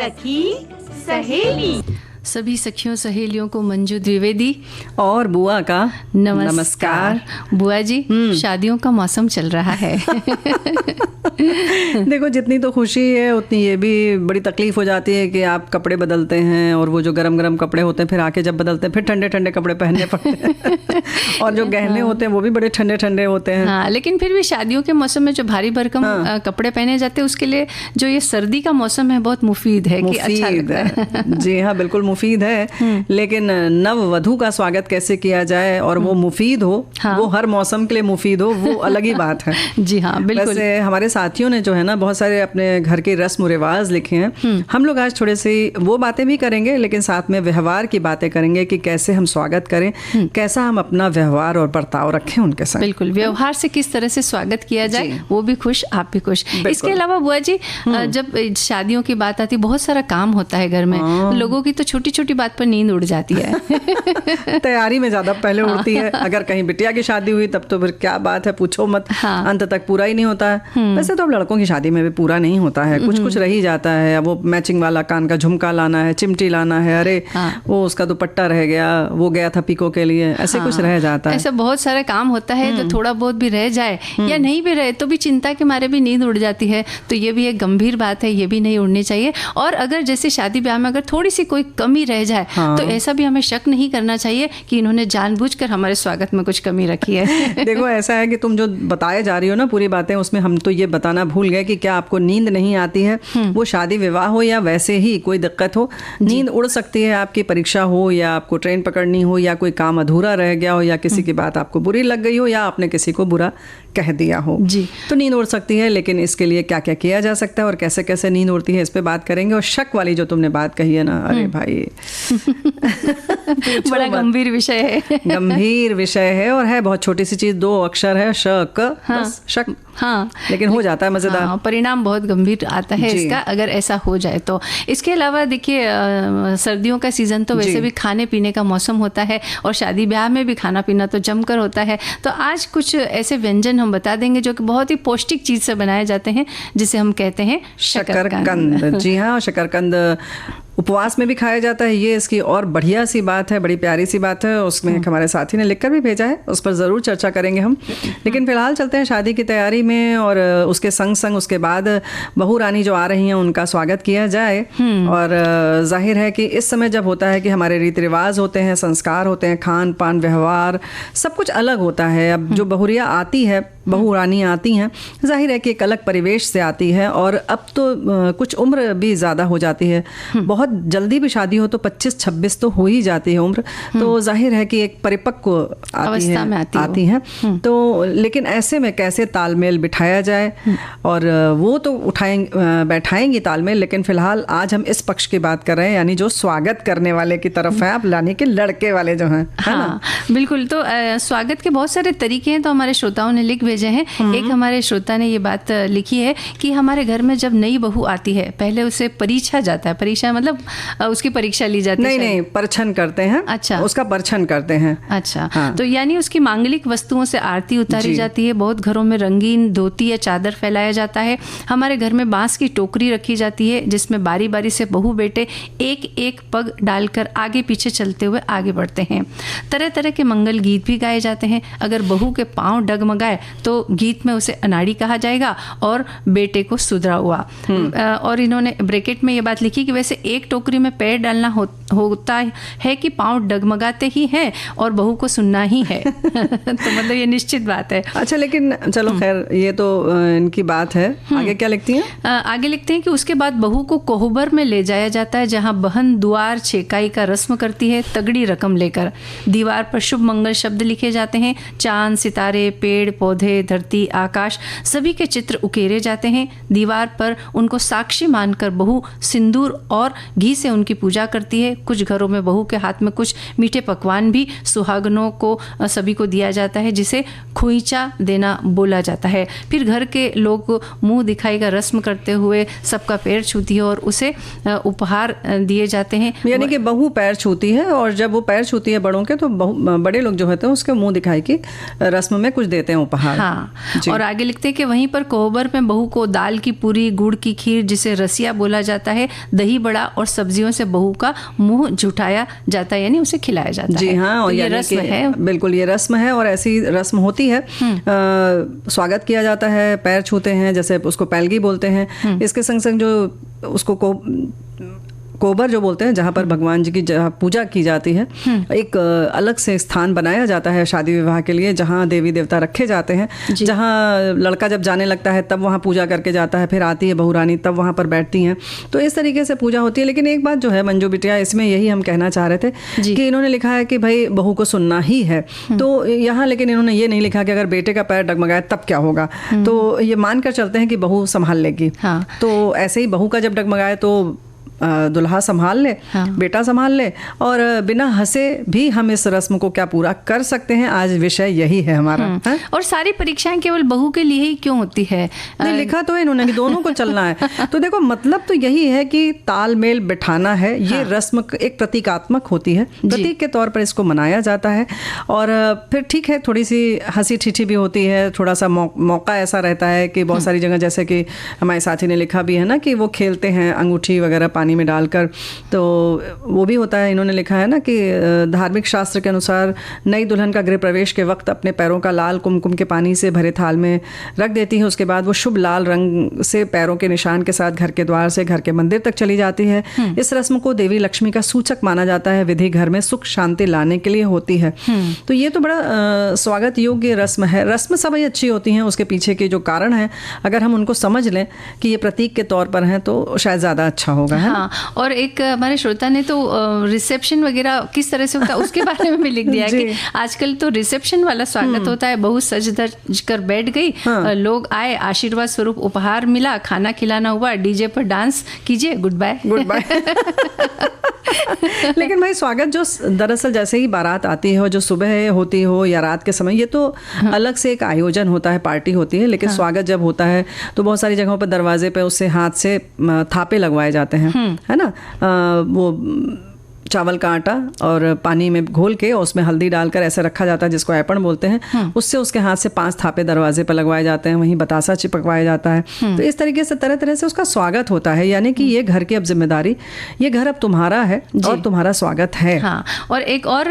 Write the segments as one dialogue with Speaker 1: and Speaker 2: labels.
Speaker 1: सखी सहेली।
Speaker 2: सभी सखियों सहेलियों को मंजू द्विवेदी
Speaker 1: और बुआ का
Speaker 2: नमस्कार। बुआ जी, शादियों का मौसम चल रहा है।
Speaker 1: देखो, जितनी तो खुशी है उतनी ये भी बड़ी तकलीफ हो जाती है कि आप कपड़े बदलते हैं और वो जो गरम गरम कपड़े होते हैं फिर आके जब बदलते हैं फिर ठंडे ठंडे कपड़े पहनने पड़ते हैं। और जो गहने होते हैं वो भी बड़े ठंडे ठंडे होते हैं।
Speaker 2: हाँ, लेकिन फिर भी शादियों के मौसम में जो भारी भरकम कपड़े पहने जाते हैं उसके लिए जो ये सर्दी का मौसम है बहुत मुफीद है कि अच्छा लगता है।
Speaker 1: जी हाँ, बिल्कुल मुफीद है। लेकिन नव वधू का स्वागत कैसे किया जाए और वो मुफीद हो, वो हर मौसम के लिए मुफीद हो, वो अलग ही बात है।
Speaker 2: जी हाँ, बिल्कुल।
Speaker 1: वैसे हमारे साथियों ने जो है ना बहुत सारे अपने घर के रस्म रिवाज लिखे हैं। हम लोग आज थोड़े से वो बातें भी करेंगे लेकिन साथ में व्यवहार की बातें करेंगे कि कैसे हम स्वागत करें, कैसा हम अपना व्यवहार और बर्ताव रखें उनके साथ।
Speaker 2: बिल्कुल, व्यवहार से किस तरह से स्वागत किया जाए, वो भी खुश आप भी खुश। इसके अलावा बुआ जी, जब शादियों की बात आती है बहुत सारा काम होता है घर में। लोगों की तो छोटी छोटी बात पर नींद उड़ जाती है।
Speaker 1: तैयारी में ज्यादा पहले उड़ती है। अगर कहीं बिटिया की शादी हुई तब तो फिर क्या बात है, पूछो मत। अंत तक पूरा ही नहीं होता है। वैसे तो अब लड़कों की शादी में भी पूरा नहीं होता है, कुछ कुछ रह ही जाता है। अब वो मैचिंग वाला कान का झुमका लाना है, चिमटी लाना है, अरे वो उसका दुपट्टा रह गया, वो गया था पिको के लिए, ऐसे कुछ रह जाता है।
Speaker 2: ऐसा बहुत सारे काम होता है। तो थोड़ा बहुत भी रह जाए या नहीं भी रहे तो भी चिंता के मारे भी नींद उड़ जाती है। तो ये भी एक गंभीर बात है, ये भी नहीं उड़नी चाहिए। और अगर जैसे शादी ब्याह में अगर थोड़ी सी कोई कमी रह जाए तो ऐसा भी हमें शक नहीं करना चाहिए कि इन्होंने जानबूझकर हमारे स्वागत में कुछ कमी रखी है।
Speaker 1: देखो, ऐसा है कि तुम जो बताए जा रही हो ना पूरी बातें, उसमें हम तो ये बताना भूल गए कि क्या आपको नींद नहीं आती है। वो शादी विवाह हो या वैसे ही कोई दिक्कत हो, नींद उड़ सकती है। आपकी परीक्षा हो या आपको ट्रेन पकड़नी हो या कोई काम अधूरा रह गया हो या किसी की बात आपको बुरी लग गई हो या आपने किसी को बुरा कह दिया हो
Speaker 2: जी,
Speaker 1: तो नींद उड़ सकती है। लेकिन इसके लिए क्या क्या किया जा सकता है और कैसे कैसे नींद उड़ती है, इस पे बात करेंगे। और शक वाली जो तुमने बात कही है ना, अरे भाई
Speaker 2: बड़ा गंभीर विषय है।
Speaker 1: गंभीर विषय है और है बहुत छोटी सी चीज, 2 अक्षर है, शक। बस शक।
Speaker 2: हाँ,
Speaker 1: लेकिन हो जाता है मजेदार।
Speaker 2: हाँ, परिणाम बहुत गंभीर आता है इसका अगर ऐसा हो जाए तो। इसके अलावा देखिए, सर्दियों का सीजन तो वैसे भी खाने पीने का मौसम होता है और शादी ब्याह में भी खाना पीना तो जमकर होता है। तो आज कुछ ऐसे व्यंजन हम बता देंगे जो कि बहुत ही पौष्टिक चीज से बनाए जाते हैं, जिसे हम कहते हैं शकरकंद।
Speaker 1: जी हाँ, शकरकंद उपवास में भी खाया जाता है। ये इसकी और बढ़िया सी बात है, बड़ी प्यारी सी बात है। उसमें हमारे साथी ने लिखकर भी भेजा है, उस पर ज़रूर चर्चा करेंगे हम। लेकिन फिलहाल चलते हैं शादी की तैयारी में और उसके संग संग उसके बाद बहू रानी जो आ रही हैं उनका स्वागत किया जाए। और जाहिर है कि इस समय जब होता है कि हमारे रीति रिवाज होते हैं, संस्कार होते हैं, खान पान व्यवहार सब कुछ अलग होता है। अब जो बहुरिया आती है, बहू रानी आती हैं, जाहिर है कि एक अलग परिवेश से आती है। और अब तो कुछ उम्र भी ज़्यादा हो जाती है, बहुत जल्दी भी शादी हो तो 25-26 तो हो ही जाती है उम्र। तो जाहिर है कि एक परिपक्व
Speaker 2: अवस्था में
Speaker 1: आती है। तो लेकिन ऐसे में कैसे तालमेल बिठाया जाए, और वो तो बैठाएंगी तालमेल। लेकिन फिलहाल आज हम इस पक्ष की बात कर रहे हैं, यानी जो स्वागत करने वाले की तरफ है, आप लाने के लड़के वाले जो हैं।
Speaker 2: हाँ, बिल्कुल। तो स्वागत के बहुत सारे तरीके हैं, तो हमारे श्रोताओं ने लिख भेजे हैं। एक हमारे श्रोता ने ये बात लिखी है कि हमारे घर में जब नई बहू आती है पहले उसे परीक्षा जाता है। परीक्षा मतलब उसकी परीक्षा ली जाती है।
Speaker 1: नहीं, परछन करते हैं।
Speaker 2: अच्छा,
Speaker 1: उसका परछन करते हैं।
Speaker 2: अच्छा, हाँ। तो यानी उसकी मांगलिक वस्तुओं से आरती उतारी जाती है। बहुत घरों में रंगीन धोती या चादर फैलाया जाता है। हमारे घर में बांस की टोकरी रखी जाती है जिसमें बारी बारी से बहू बेटे एक एक पग डालकर आगे पीछे चलते हुए आगे बढ़ते हैं। तरह तरह के मंगल गीत भी गाए जाते हैं। अगर बहू के पांव डगमगाए तो गीत में उसे अनाड़ी कहा जाएगा और बेटे को सुधरा हुआ। और इन्होंने ब्रैकेट में ये बात लिखी कि वैसे एक टोकरी में पैर डालना होता है कि पांव डगमगाते ही हैं और बहू को सुनना ही है। तो मतलब ये निश्चित बात है।
Speaker 1: अच्छा, लेकिन चलो खैर, ये तो इनकी बात है। आगे क्या लिखती हैं?
Speaker 2: आगे लिखते हैं कि उसके बाद बहू को कोहबर में ले जाया जाता है जहां बहन दुआर छेकाई का रस्म करती है तगड़ी रकम लेकर। दीवार पर शुभ मंगल शब्द लिखे जाते हैं। चांद, सितारे, पेड़ पौधे, धरती, आकाश सभी के चित्र उकेरे जाते हैं। दीवार पर उनको साक्षी मानकर बहू सिंदूर और घी से उनकी पूजा करती है। कुछ घरों में बहू के हाथ में कुछ मीठे पकवान भी सुहागनों को सभी को दिया जाता है, जिसे खोइचा देना बोला जाता है। फिर घर के लोग मुंह दिखाई का रस्म करते हुए सबका पैर छूती है और उसे उपहार दिए जाते हैं।
Speaker 1: यानी कि बहू पैर छूती है और जब वो पैर छूती है बड़ों के तो बड़े लोग जो होते हैं उसके मुंह दिखाई की रस्म में कुछ देते हैं उपहार।
Speaker 2: हाँ, और आगे लिखते हैं कि वहीं पर कोहबर में बहू को दाल की पूरी, गुड़ की खीर जिसे रसिया बोला जाता है, दही बड़ा और सब्जियों से बहू का मुंह झुठाया जाता है, यानी उसे खिलाया जाता है।
Speaker 1: जी हाँ, और
Speaker 2: ये रस्म है।
Speaker 1: बिल्कुल, ये रस्म है और ऐसी रस्म होती है। स्वागत किया जाता है, पैर छूते हैं, जैसे उसको पैलगी बोलते हैं। इसके संग संग जो उसको कोबर जो बोलते हैं, जहाँ पर भगवान जी की जहाँ पूजा की जाती है, एक अलग से स्थान बनाया जाता है शादी विवाह के लिए, जहाँ देवी देवता रखे जाते हैं। जहाँ लड़का जब जाने लगता है तब वहाँ पूजा करके जाता है, फिर आती है बहू रानी तब वहाँ पर बैठती हैं। तो इस तरीके से पूजा होती है। लेकिन एक बात जो है मंजू बिटिया, इसमें यही हम कहना चाह रहे थे कि इन्होंने लिखा है कि भाई बहू को सुनना ही है, तो यहाँ लेकिन इन्होंने ये नहीं लिखा कि अगर बेटे का पैर डगमगाए तब क्या होगा। तो ये मानकर चलते हैं कि बहू संभाल लेगी। तो ऐसे ही बहू का जब डगमगाए तो दुल्हा संभाल ले, बेटा संभाल ले, और बिना हंसे भी हम इस रस्म को क्या पूरा कर सकते हैं। आज विषय यही है हमारा।
Speaker 2: और सारी परीक्षाएं केवल बहू के लिए ही क्यों होती है?
Speaker 1: नहीं, लिखा तो है इन्होंने कि दोनों को चलना है। तो देखो, मतलब तो यही है कि तालमेल बिठाना है। ये रस्म एक प्रतीकात्मक होती है, प्रतीक के तौर पर इसको मनाया जाता है। और फिर ठीक है, थोड़ी सी हंसी ठिठी भी होती है, थोड़ा सा मौका ऐसा रहता है कि बहुत सारी जगह, जैसे कि हमारे साथी ने लिखा भी है ना, कि वो खेलते हैं अंगूठी वगैरह पानी में डालकर, तो वो भी होता है। इन्होंने लिखा है ना कि धार्मिक शास्त्र के अनुसार नई दुल्हन का गृह प्रवेश के वक्त अपने पैरों का लाल कुमकुम के पानी से भरे थाल में रख देती है। उसके बाद वो शुभ लाल रंग से पैरों के निशान के साथ घर के द्वार से घर के मंदिर तक चली जाती है। इस रस्म को देवी लक्ष्मी का सूचक माना जाता है, विधि घर में सुख शांति लाने के लिए होती है। तो ये तो बड़ा स्वागत योग्य रस्म है। रस्म सभी अच्छी होती हैं, उसके पीछे के जो कारण है अगर हम उनको समझ लें कि ये प्रतीक के तौर पर हैं तो शायद ज़्यादा अच्छा होगा।
Speaker 2: हाँ, और एक हमारे श्रोता ने तो रिसेप्शन वगैरह किस तरह से होता है उसके बारे में भी लिख दिया है कि आजकल तो रिसेप्शन वाला स्वागत होता है। बहू सज धज कर बैठ गई, लोग आए, आशीर्वाद स्वरूप उपहार मिला, खाना खिलाना हुआ, डीजे पर डांस कीजिए, गुड बाय गुड बाय।
Speaker 1: लेकिन भाई स्वागत जो दरअसल जैसे ही बारात आती है, जो सुबह होती हो या रात के समय, ये तो अलग से एक आयोजन होता है, पार्टी होती है। लेकिन स्वागत जब होता है तो बहुत सारी जगहों पर दरवाजे पे उससे हाथ से थापे लगवाए जाते हैं, है ना। वो चावल का आटा और पानी में घोल के और उसमें हल्दी डालकर ऐसे रखा जाता है, जिसको ऐपण बोलते हैं। उससे उसके हाथ से 5 थापे दरवाजे पर लगवाए जाते हैं, वहीं बतासा चिपकवाया जाता है। तो इस तरीके से तरह तरह से उसका स्वागत होता है, यानी कि ये घर की अब जिम्मेदारी, ये घर अब तुम्हारा है और तुम्हारा स्वागत है।
Speaker 2: हाँ, और एक और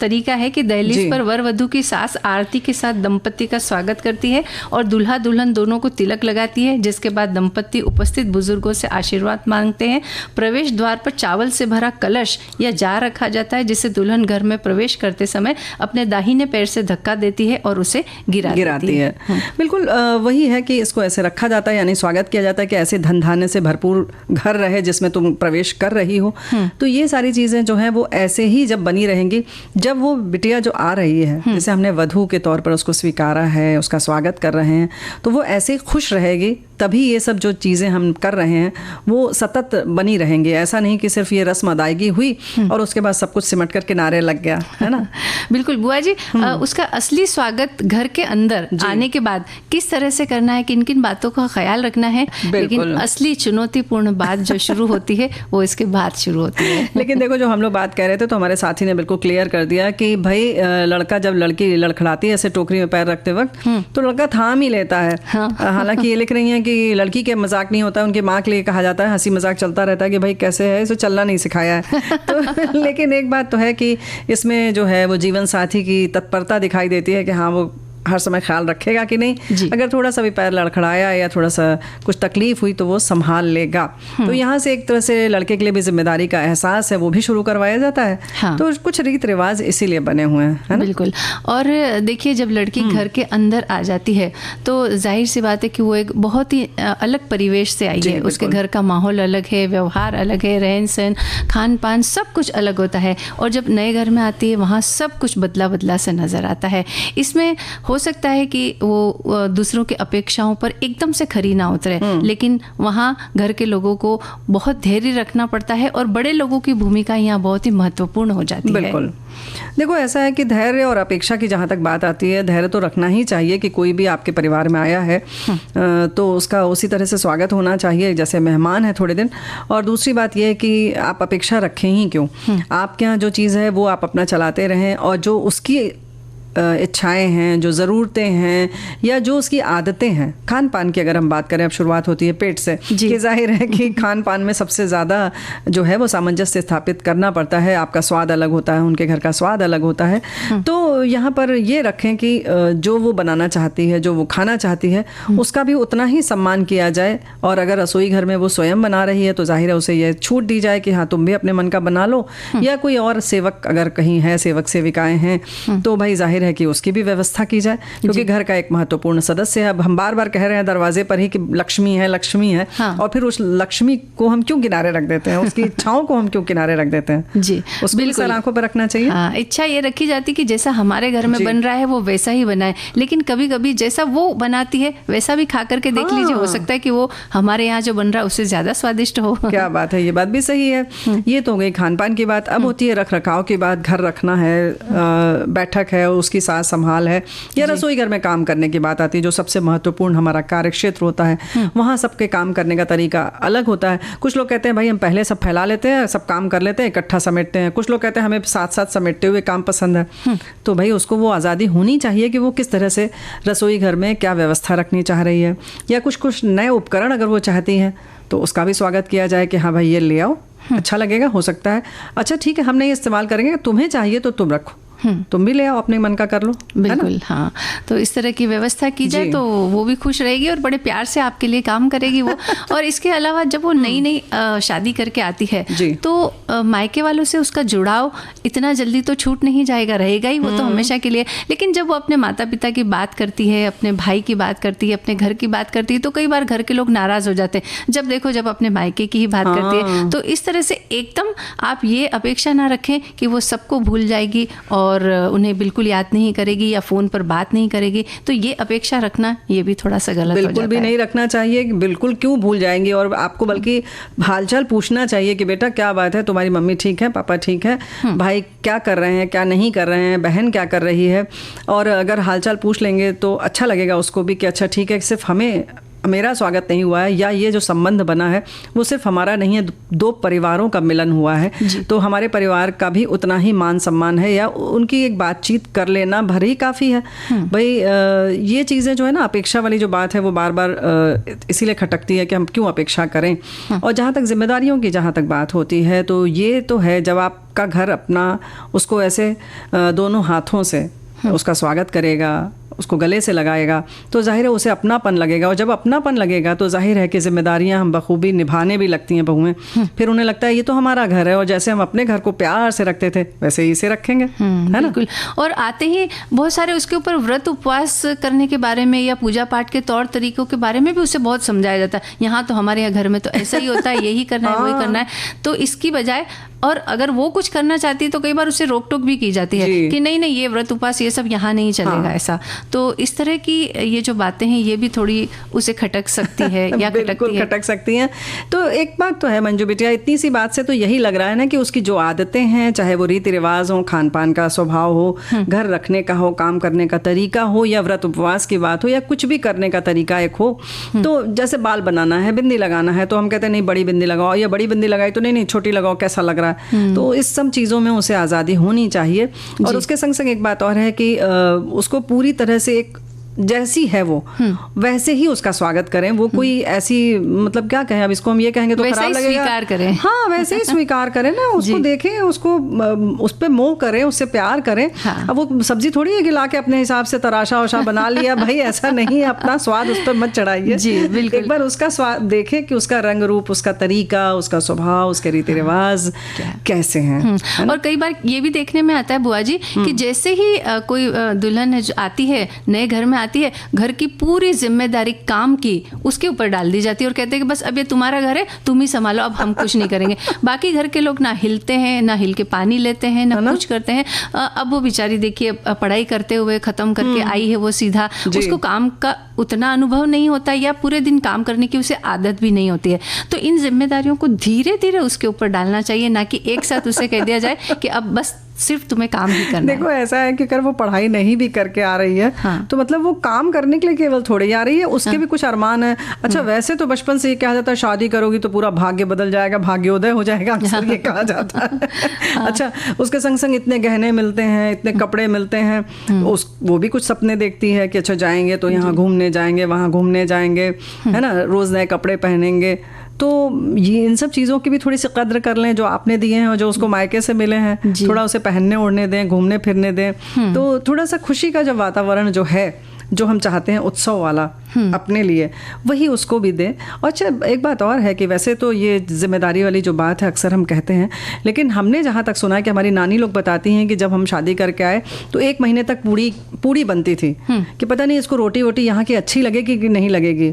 Speaker 2: तरीका है कि दहलीज पर वर वधू की सास आरती के साथ दंपति का स्वागत करती है और दुल्हा दुल्हन दोनों को तिलक लगाती है, जिसके बाद दंपति उपस्थित बुजुर्गों से आशीर्वाद मांगते हैं। प्रवेश द्वार पर चावल से भरा कलश या जार रखा जाता है, जिसे दुल्हन घर में प्रवेश करते समय अपने दाहिने पैर से धक्का देती है और उसे गिराती है।
Speaker 1: बिल्कुल वही है कि इसको ऐसे रखा जाता है, यानी स्वागत किया जाता है कि ऐसे धन धान्य से भरपूर घर रहे जिसमें तुम प्रवेश कर रही हो। तो ये सारी चीज़ें जो हैं वो ऐसे ही जब बनी रहेंगी, जब वो बिटिया जो आ रही है, जैसे हमने वधू के तौर पर उसको स्वीकारा है, उसका स्वागत कर रहे हैं, तो वो ऐसे खुश रहेगी, तभी ये सब जो चीज़ें हम कर रहे हैं वो सतत बनी रहेंगी। ऐसा नहीं कि सिर्फ ये रस्म अदायगी हुई और उसके बाद सब कुछ सिमट कर किनारे लग गया, है ना।
Speaker 2: बिल्कुल बुआ जी, उसका असली स्वागत घर के अंदर आने के बाद किस तरह से करना है, किन किन बातों का ख्याल रखना है, लेकिन असली चुनौतीपूर्ण बात जो शुरू होती है वो इसके बाद शुरू होती है।
Speaker 1: लेकिन देखो, जो हम लोग बात कह रहे थे तो हमारे साथी ने बिल्कुल क्लियर कर दिया कि भाई लड़का जब लड़की लड़खड़ाती है ऐसे टोकरी में पैर रखते वक्त, तो लड़का थाम ही लेता है। हालांकि ये लिख रही है कि लड़की के मजाक नहीं होता, उनकी माँ के लिए कहा जाता है, हंसी मजाक चलता रहता है कि भाई कैसे है, इसे चलना नहीं सिखाया है। तो लेकिन एक बात तो है कि इसमें जो है वो जीवन साथी की तत्परता दिखाई देती है कि हाँ वो हर समय ख्याल रखेगा कि नहीं, अगर थोड़ा सा भी पैर लड़खड़ाया या थोड़ा सा कुछ तकलीफ हुई तो वो संभाल लेगा। तो यहाँ से एक तरह से लड़के के लिए भी जिम्मेदारी का एहसास है, वो भी शुरू करवाया जाता है। हाँ। तो कुछ रीत रिवाज इसीलिए बने हुए हैं, है ना?
Speaker 2: बिल्कुल। और देखिए, जब लड़की घर के अंदर आ जाती है तो जाहिर सी बात है कि वो एक बहुत ही अलग परिवेश से आई है। उसके घर का माहौल अलग है, व्यवहार अलग है, रहन सहन, खान पान सब कुछ अलग होता है। और जब नए घर में आती है वहाँ सब कुछ बदला बदला से नजर आता है। इसमें हो सकता है कि वो दूसरों की अपेक्षाओं पर एकदम से खरी ना उतरे, लेकिन वहाँ घर के लोगों को बहुत धैर्य रखना पड़ता है और बड़े लोगों की भूमिका यहाँ बहुत ही महत्वपूर्ण हो जाती है।
Speaker 1: बिल्कुल। देखो, ऐसा है कि धैर्य और अपेक्षा की जहाँ तक बात आती है, धैर्य तो रखना ही चाहिए कि कोई भी आपके परिवार में आया है तो उसका उसी तरह से स्वागत होना चाहिए जैसे मेहमान है थोड़े दिन। और दूसरी बात यह है कि आप अपेक्षा रखें ही क्यों, आपके यहाँ जो चीज़ है वो आप अपना चलाते रहें और जो उसकी इच्छाएं हैं, जो ज़रूरतें हैं, या जो उसकी आदतें हैं, खान पान की अगर हम बात करें, अब शुरुआत होती है पेट से, कि जाहिर है कि खान पान में सबसे ज़्यादा जो है वो सामंजस्य स्थापित करना पड़ता है। आपका स्वाद अलग होता है, उनके घर का स्वाद अलग होता है। तो यहाँ पर ये रखें कि जो वो बनाना चाहती है, जो वो खाना चाहती है, उसका भी उतना ही सम्मान किया जाए। और अगर रसोई घर में वो स्वयं बना रही है तो जाहिर है उसे ये छूट दी जाए कि हाँ तुम भी अपने मन का बना लो, या कोई और सेवक अगर कहीं है, सेवक सेविकाएं हैं, तो भाई जाहिर है कि उसकी भी व्यवस्था की जाए, क्योंकि घर का एक महत्वपूर्ण सदस्य है। अब हम बार बार कह रहे हैं दरवाजे पर ही कि लक्ष्मी है, लक्ष्मी है, और फिर उस लक्ष्मी को हम क्यों किनारे रख देते हैं, उसकी इच्छाओं को हम क्यों किनारे रख देते हैं?
Speaker 2: जी,
Speaker 1: उसको बिल्कुल आंखों पर रखना चाहिए।
Speaker 2: हाँ, इच्छा ये रखी जाती कि जैसा हमारे घर में बन रहा है वो वैसा ही बनाए, लेकिन कभी कभी जैसा वो बनाती है वैसा भी खा करके देख लीजिए, हो सकता है कि वो हमारे यहाँ जो बन रहा है उससे ज्यादा स्वादिष्ट हो।
Speaker 1: क्या बात है, ये बात भी सही है। ये तो हो गई खान पान की बात। अब होती है रख रखाव की बात। घर रखना है, बैठक है, उसकी साज संभाल है, या रसोई घर में काम करने की बात आती है, जो सबसे महत्वपूर्ण हमारा कार्य क्षेत्र होता है। वहाँ सबके काम करने का तरीका अलग होता है। कुछ लोग कहते हैं भाई हम पहले सब फैला लेते हैं, सब काम कर लेते हैं, इकट्ठा समेटते हैं। कुछ लोग कहते हैं हमें साथ साथ समेटते हुए काम पसंद है। तो भाई उसको वो आज़ादी होनी चाहिए कि वो किस तरह से रसोई घर में क्या व्यवस्था रखनी चाह रही है, या कुछ नए उपकरण अगर वो चाहती है तो उसका भी स्वागत किया जाए कि हाँ भाई ये ले आओ, अच्छा लगेगा, हो सकता है अच्छा ठीक है हम नहीं इस्तेमाल करेंगे, तुम्हें चाहिए तो तुम रखो, तुम भी ले आओ, अपने मन का कर लो।
Speaker 2: बिल्कुल, हाँ। तो इस तरह की व्यवस्था की जाए तो वो भी खुश रहेगी और बड़े प्यार से आपके लिए काम करेगी वो। और इसके अलावा जब वो नई नई शादी करके आती है तो मायके वालों से उसका जुड़ाव इतना जल्दी तो छूट नहीं जाएगा, रहेगा ही वो तो हमेशा के लिए। लेकिन जब वो अपने माता पिता की बात करती है, अपने भाई की बात करती है, अपने घर की बात करती है, तो कई बार घर के लोग नाराज हो जाते हैं। जब देखो जब अपने मायके की ही बात करती है, तो इस तरह से एकदम आप ये अपेक्षा ना रखें कि वो सबको भूल जाएगी और उन्हें बिल्कुल याद नहीं करेगी या फ़ोन पर बात नहीं करेगी। तो ये अपेक्षा रखना ये भी थोड़ा सा गलत हो जाता है।
Speaker 1: बिल्कुल भी नहीं रखना चाहिए, बिल्कुल क्यों भूल जाएंगे। और आपको बल्कि हालचाल पूछना चाहिए कि बेटा क्या बात है, तुम्हारी मम्मी ठीक है, पापा ठीक है, भाई क्या कर रहे हैं, क्या नहीं कर रहे हैं, बहन क्या कर रही है। और अगर हालचाल पूछ लेंगे तो अच्छा लगेगा उसको भी कि अच्छा ठीक है, सिर्फ हमें मेरा स्वागत नहीं हुआ है, या ये जो संबंध बना है वो सिर्फ हमारा नहीं है, दो परिवारों का मिलन हुआ है, तो हमारे परिवार का भी उतना ही मान सम्मान है, या उनकी एक बातचीत कर लेना भर ही काफ़ी है। भाई ये चीज़ें जो है ना, अपेक्षा वाली जो बात है वो बार बार इसीलिए खटकती है कि हम क्यों अपेक्षा करें। और जहाँ तक जिम्मेदारियों की जहाँ तक बात होती है, तो ये तो है जब आपका घर अपना, उसको ऐसे दोनों हाथों से उसका स्वागत करेगा, उसको गले से लगाएगा, तो जाहिर है उसे अपनापन लगेगा। और जब अपनापन लगेगा तो जाहिर है कि जिम्मेदारियां हम बखूबी निभाने भी लगती हैं बहुएं। फिर उन्हें लगता है ये तो हमारा घर है, और जैसे हम अपने घर को प्यार से रखते थे वैसे ही इसे रखेंगे, है ना।
Speaker 2: और आते ही बहुत सारे उसके ऊपर व्रत उपवास करने के बारे में या पूजा पाठ के तौर तरीकों के बारे में भी उसे बहुत समझाया जाता है। यहाँ तो हमारे यहाँ घर में तो ऐसा ही होता है, यही करना है, वही करना है। तो इसकी बजाय, और अगर वो कुछ करना चाहती है तो कई बार उसे रोक टोक भी की जाती है कि नहीं नहीं ये व्रत उपवास ये सब यहाँ नहीं चलेगा, ऐसा। तो इस तरह की ये जो बातें हैं ये भी थोड़ी उसे खटक सकती है या
Speaker 1: खटक सकती हैं। तो एक बात तो है मंजू बिटिया, इतनी सी बात से तो यही लग रहा है ना कि उसकी जो आदतें हैं, चाहे वो रीति रिवाज हो, खान पान का स्वभाव हो, घर रखने का हो, काम करने का तरीका हो, या व्रत उपवास की बात हो, या कुछ भी करने का तरीका एक हो। तो जैसे बाल बनाना है, बिंदी लगाना है, तो हम कहते हैं नहीं बड़ी बिंदी लगाओ, या बड़ी बिंदी लगाई तो नहीं छोटी लगाओ, कैसा लग रहा है। तो इस सब चीज़ों में उसे आज़ादी होनी चाहिए। और उसके संग संग एक बात और है कि उसको पूरी तरह से एक जैसी है वो वैसे ही उसका स्वागत करें। वो कोई ऐसी, मतलब क्या कहें, अब इसको हम ये कहेंगे तो खराब लगेगा,
Speaker 2: स्वीकार करें।
Speaker 1: हाँ वैसे ही स्वीकार करें ना, उसको देखें, उसको उस पे मोह करें, उससे प्यार करें। अब वो सब्जी थोड़ी है कि ला के अपने हिसाब से तराशा वशा बना लिया, भाई ऐसा नहीं है, अपना स्वाद उस पर मत चढ़ाइए। एक बार उसका स्वाद देखें कि उसका रंग रूप, उसका तरीका, उसका स्वभाव, उसके रीति रिवाज कैसे हैं।
Speaker 2: और कई बार ये भी देखने में आता है बुआ जी कि जैसे ही कोई दुल्हन आती है, नए घर में आती है, घर की पूरी जिम्मेदारी काम की उसके ऊपर डाल दी जाती है और कहते हैं कि बस अब ये तुम्हारा घर है, तुम ही संभालो, अब हम कुछ नहीं करेंगे। बाकी घर के लोग ना हिलते हैं, ना हिल के पानी लेते हैं, ना कुछ करते हैं। अब वो बेचारी देखिए पढ़ाई करते हुए खत्म करके आई है, वो सीधा, उसको काम का उतना अनुभव नहीं होता या पूरे दिन काम करने की उसे आदत भी नहीं होती है। तो इन जिम्मेदारियों को धीरे धीरे उसके ऊपर डालना चाहिए, ना कि एक साथ उसे कह दिया जाए कि अब बस सिर्फ तुम्हें काम ही करना
Speaker 1: देखो ऐसा है कि अगर वो पढ़ाई नहीं भी करके आ रही है तो मतलब वो काम करने के लिए केवल थोड़ी आ रही है, उसके भी कुछ अरमान है। अच्छा वैसे तो बचपन से ये कहा जाता है शादी करोगी तो पूरा भाग्य बदल जाएगा, भाग्योदय हो जाएगा, अक्सर ये कहा जाता है। अच्छा उसके संग संग इतने गहने मिलते हैं, इतने कपड़े मिलते हैं, वो भी कुछ सपने देखती है कि अच्छा जाएंगे तो यहाँ घूमने जाएंगे, वहाँ घूमने जाएंगे, है ना, रोज नए कपड़े पहनेंगे। तो ये इन सब चीज़ों की भी थोड़ी सी कद्र कर लें जो आपने दिए हैं और जो उसको मायके से मिले हैं, थोड़ा उसे पहनने ओढ़ने दें, घूमने फिरने दें, तो थोड़ा सा खुशी का जो वातावरण जो है, जो हम चाहते हैं उत्सव वाला अपने लिए, वही उसको भी दें। और अच्छा एक बात और है कि वैसे तो ये जिम्मेदारी वाली जो बात है अक्सर हम कहते हैं, लेकिन हमने जहाँ तक सुना है कि हमारी नानी लोग बताती हैं कि जब हम शादी करके आए तो 1 महीने तक पूड़ी बनती थी कि पता नहीं इसको रोटी वोटी यहाँ की अच्छी लगेगी कि नहीं लगेगी।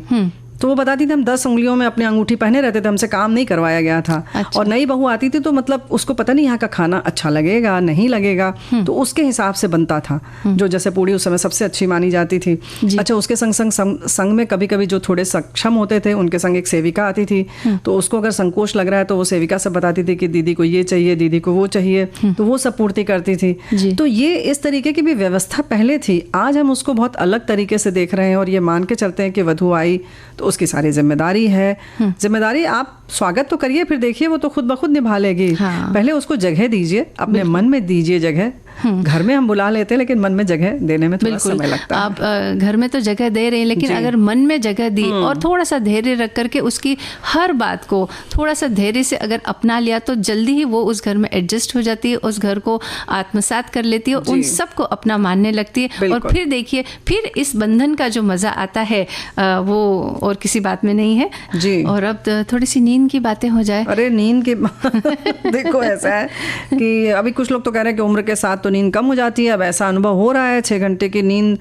Speaker 1: तो वो बताती थी हम 10 उंगलियों में अपनी अंगूठी पहने रहते थे, हमसे काम नहीं करवाया गया था। अच्छा। और नई बहू आती थी तो मतलब उसको पता नहीं यहाँ का खाना अच्छा लगेगा नहीं लगेगा, तो उसके हिसाब से बनता था। जो जैसे पूड़ी उस समय सबसे अच्छी मानी जाती थी। अच्छा उसके संग में कभी कभी जो थोड़े सक्षम होते थे उनके संग एक सेविका आती थी, तो उसको अगर संकोच लग रहा है तो वो सेविका से बताती थी कि दीदी को ये चाहिए, दीदी को वो चाहिए, तो वो सब पूर्ति करती थी। तो ये इस तरीके की भी व्यवस्था पहले थी। आज हम उसको बहुत अलग तरीके से देख रहे हैं और ये मान के चलते हैं कि वधू आई तो उसकी सारी जिम्मेदारी है। जिम्मेदारी आप स्वागत तो करिए, फिर देखिए वो तो खुद ब खुद निभा लेगी। पहले उसको जगह दीजिए, अपने मन में दीजिए जगह। घर में हम बुला लेते हैं लेकिन मन में जगह देने में थोड़ा समय लगता है।
Speaker 2: आप घर में तो जगह दे रहे हैं लेकिन अगर मन में जगह दी और थोड़ा सा धैर्य रख करके उसकी हर बात को थोड़ा सा धैर्य से अगर अपना लिया तो जल्दी ही वो उस घर में एडजस्ट हो जाती है, उस घर को आत्मसात कर लेती है, उन सबको अपना मानने लगती है। और फिर देखिए फिर इस बंधन का जो मजा आता है वो और किसी बात में नहीं है जी। और अब थोड़ी सी नींद की बातें हो जाए।
Speaker 1: अरे नींद की देखो ऐसा है कि अभी कुछ लोग तो कह रहे हैं कि उम्र के साथ तो नींद कम हो जाती है। अब ऐसा अनुभव हो रहा है, 6 घंटे की नींद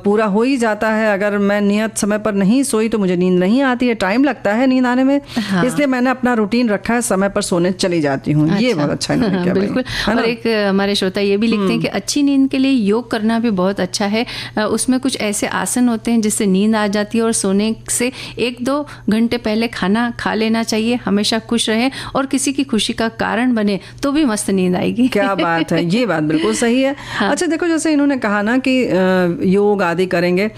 Speaker 1: पूरा हो ही जाता है। अगर मैं नियत समय पर नहीं सोई तो मुझे नींद नहीं आती है, टाइम लगता है नींद आने में। इसलिए मैंने अपना रूटीन रखा है, समय पर सोने चली जाती हूँ। ये बहुत अच्छा है।
Speaker 2: बिल्कुल। और एक हमारे श्रोता ये भी लिखते हैं कि अच्छी नींद के लिए योग करना भी बहुत अच्छा है। उसमें कुछ ऐसे आसन होते हैं जिससे नींद आ जाती है और सोने से 1-2 घंटे पहले खाना खा लेना चाहिए। हमेशा खुश रहे और किसी की खुशी का कारण बने तो भी मस्त नींद आएगी।
Speaker 1: क्या बात है, ये बात बिल्कुल सही है। अच्छा देखो जैसे इन्होंने कहा ना कि योग आदि करेंगे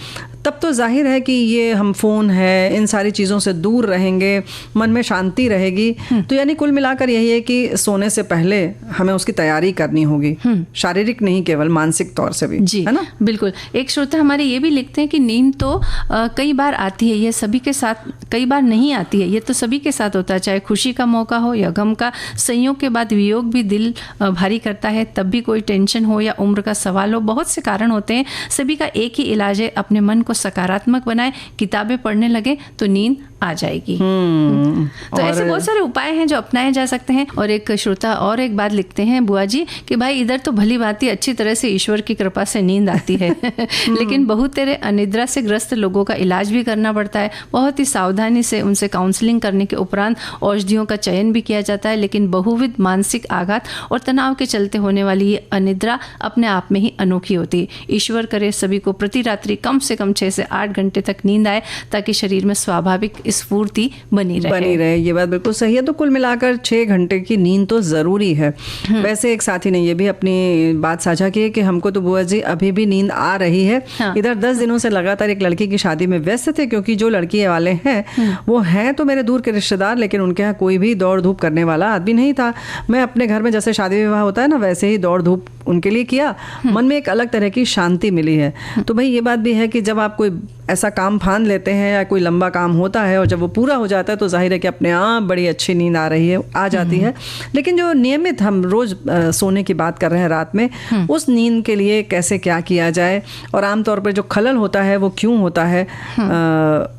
Speaker 1: तब तो जाहिर है कि ये हम फ़ोन है इन सारी चीज़ों से दूर रहेंगे, मन में शांति रहेगी। तो यानी कुल मिलाकर यही है कि सोने से पहले हमें उसकी तैयारी करनी होगी, शारीरिक नहीं केवल मानसिक तौर से भी,
Speaker 2: जी
Speaker 1: है ना।
Speaker 2: बिल्कुल। एक श्रोता हमारे ये भी लिखते हैं कि नींद तो कई बार आती है, ये सभी के साथ कई बार नहीं आती है, ये तो सभी के साथ होता है, चाहे खुशी का मौका हो या गम का। संयोग के बाद वियोग भी दिल भारी करता है, तब भी कोई टेंशन हो या उम्र का सवाल हो, बहुत से कारण होते हैं। सभी का एक ही इलाज है, अपने मन को सकारात्मक बनाए, किताबें पढ़ने लगे तो नींद आ जाएगी। तो ऐसे बहुत सारे उपाय हैं जो अपनाए जा सकते हैं। और एक श्रोता और एक बात लिखते हैं बुआ जी कि भाई इधर तो भली भांति अच्छी तरह से ईश्वर की कृपा से नींद आती है लेकिन बहुत तेरे अनिद्रा से ग्रस्त लोगों का इलाज भी करना पड़ता है। बहुत ही सावधानी से उनसे काउंसलिंग करने के उपरांत औषधियों का चयन भी किया जाता है, लेकिन बहुविध मानसिक आघात और तनाव के चलते होने वाली ये अनिद्रा अपने आप में ही अनोखी होती है। ईश्वर करे सभी को प्रति रात्रि कम से कम 6 से 8 घंटे तक नींद आए ताकि शरीर में स्वाभाविक स्फूर्ति बनी रहे।
Speaker 1: ये बात बिल्कुल सही है। तो कुल मिलाकर 6 घंटे की नींद तो जरूरी है। वैसे एक साथी ने ये भी अपनी बात साझा की है कि हमको तो बुआ जी अभी भी नींद आ रही है। इधर 10 दिनों से लगातार एक लड़की की शादी में व्यस्त थे, क्योंकि जो लड़की वाले हैं वो हैं तो मेरे दूर के रिश्तेदार, लेकिन उनके यहाँ कोई भी दौड़ धूप करने वाला आदमी नहीं था। मैं अपने घर में जैसे शादी विवाह होता है ना वैसे ही दौड़ धूप उनके लिए किया। मन में एक अलग तरह की शांति मिली है। तो भाई ये बात भी है कि जब आप कोई ऐसा काम फान लेते हैं या कोई लंबा काम होता है और जब वो पूरा हो जाता है तो जाहिर है कि अपने आप बड़ी अच्छी नींद आ जाती है। लेकिन जो नियमित हम रोज सोने की बात कर रहे हैं रात में, उस नींद के लिए कैसे क्या किया जाए और आमतौर पर जो खलल होता है वो क्यों होता है,